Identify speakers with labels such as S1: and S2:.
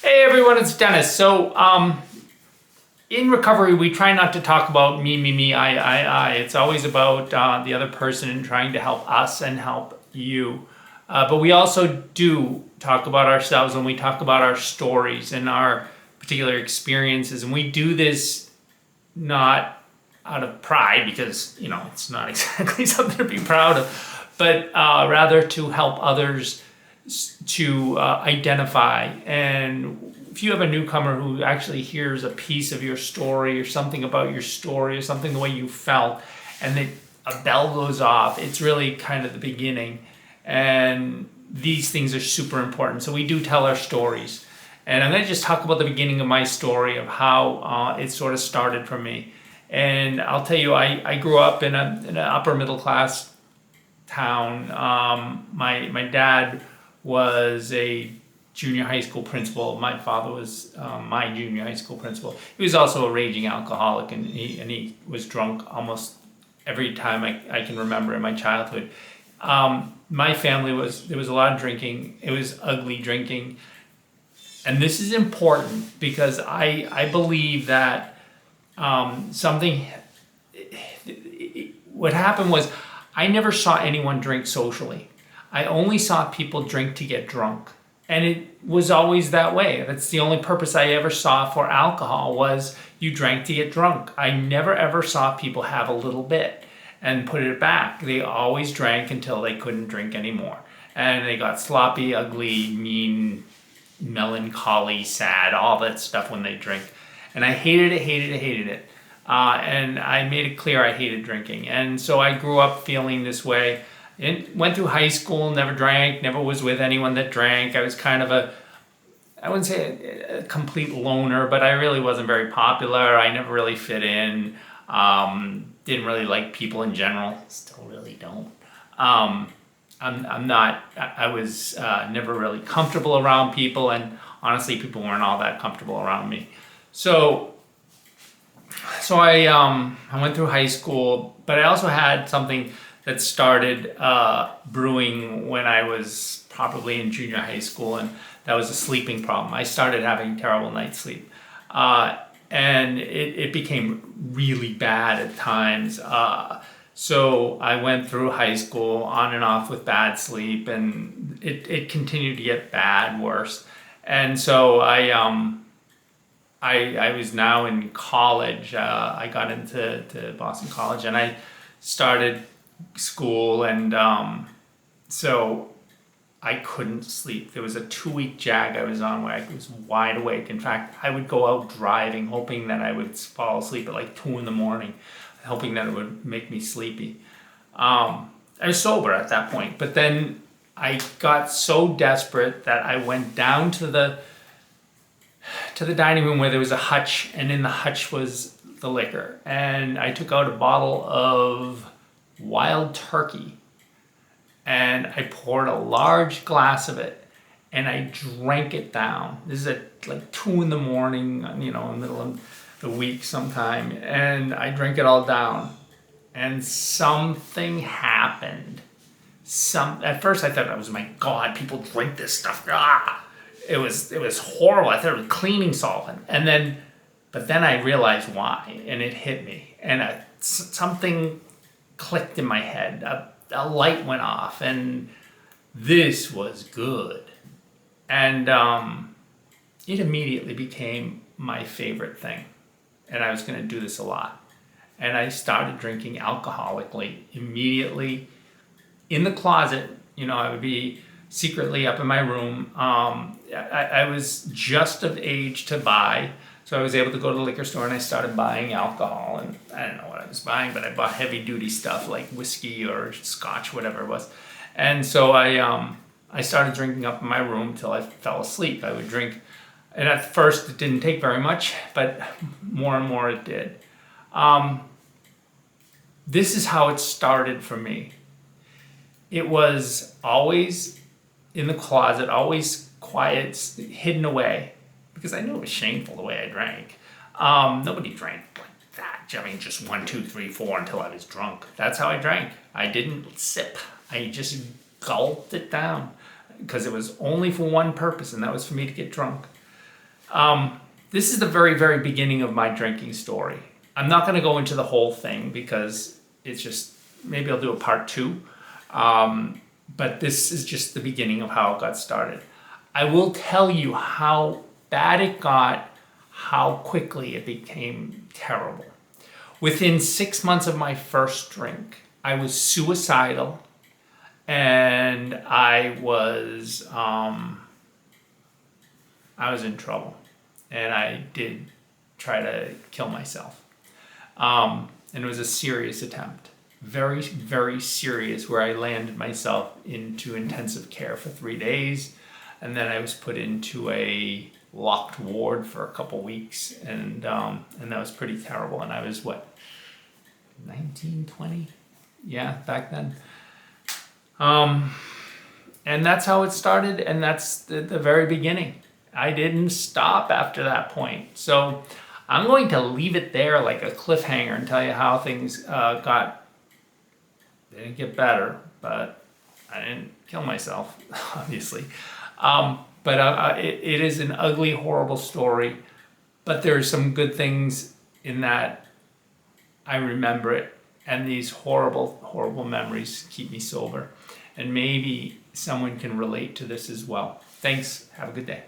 S1: Hey everyone, it's Dennis. So, in recovery, we try not to talk about me, I. It's always about the other person and trying to help us and help you. But we also do talk about ourselves and we talk about our stories and our particular experiences. And we do this not out of pride because, it's not exactly something to be proud of, but rather to help others to identify. And if you have a newcomer who actually hears a piece of your story or something about your story or something the way you felt, and a bell goes off, it's really kind of the beginning. And these things are super important. So we do tell our stories. And I'm going to just talk about the beginning of my story of how it sort of started for me. And I'll tell you, I grew up in an upper middle class town. My dad was a junior high school principal. My father was my junior high school principal. He was also a raging alcoholic, and he was drunk almost every time I can remember in my childhood. My family there was a lot of drinking. It was ugly drinking. And this is important because I believe that what happened was I never saw anyone drink socially. I only saw people drink to get drunk. And it was always that way. That's the only purpose I ever saw for alcohol, was you drank to get drunk. I never ever saw people have a little bit and put it back. They always drank until they couldn't drink anymore. And they got sloppy, ugly, mean, melancholy, sad, all that stuff when they drink. And I hated it. And I made it clear I hated drinking. And so I grew up feeling this way. And went through high school, never drank, never was with anyone that drank. I was kind of I wouldn't say a complete loner, but I really wasn't very popular. I never really fit in. Didn't really like people in general. Still really don't. I was never really comfortable around people, and honestly, people weren't all that comfortable around me. So I went through high school, but I also had something that started brewing when I was probably in junior high school, and that was a sleeping problem. I started having terrible night's sleep, and it became really bad at times. So I went through high school on and off with bad sleep, and it continued to get worse. And so I was now in college. I got into Boston College, and I started school, and so I couldn't sleep. There was a 2-week jag I was on where I was wide awake. In fact, I would go out driving hoping that I would fall asleep at like 2 a.m, hoping that it would make me sleepy. I was sober at that point, but then I got so desperate that I went down to the dining room where there was a hutch, and in the hutch was the liquor, and I took out a bottle of wild turkey, and I poured a large glass of it, and I drank it down. This is at like 2 a.m, in the middle of the week sometime, and I drank it all down, and something happened. At first I thought, oh my God, people drink this stuff. It was horrible. I thought it was cleaning solvent, but then I realized why, and it hit me, and something clicked in my head. A light went off, and this was good. And it immediately became my favorite thing. And I was going to do this a lot. And I started drinking alcoholically immediately in the closet. I would be secretly up in my room. I was just of age to buy. So I was able to go to the liquor store, and I started buying alcohol, and I don't know what I was buying, but I bought heavy duty stuff like whiskey or scotch, whatever it was. And so I started drinking up in my room till I fell asleep. I would drink, and at first it didn't take very much, but more and more it did. This is how it started for me. It was always in the closet, always quiet, hidden away. Because I knew it was shameful the way I drank. Nobody drank like that. I mean, just 1, 2, 3, 4 until I was drunk. That's how I drank. I didn't sip. I just gulped it down because it was only for one purpose, and that was for me to get drunk. This is the very, very beginning of my drinking story. I'm not going to go into the whole thing because it's just, maybe I'll do a part 2. But this is just the beginning of how it got started. I will tell you how bad it got, how quickly it became terrible. Within 6 months of my first drink, I was suicidal, and I was in trouble, and I did try to kill myself. And it was a serious attempt, very, very serious, where I landed myself into intensive care for 3 days, and then I was put into a locked ward for a couple weeks, and that was pretty terrible. And I was, what, 19, 20? Yeah, back then. And that's how it started, and that's the very beginning. I didn't stop after that point. So I'm going to leave it there like a cliffhanger and tell you how things they didn't get better, but I didn't kill myself, obviously. But it is an ugly, horrible story, but there are some good things in that. I remember it, and these horrible, horrible memories keep me sober. And maybe someone can relate to this as well. Thanks. Have a good day.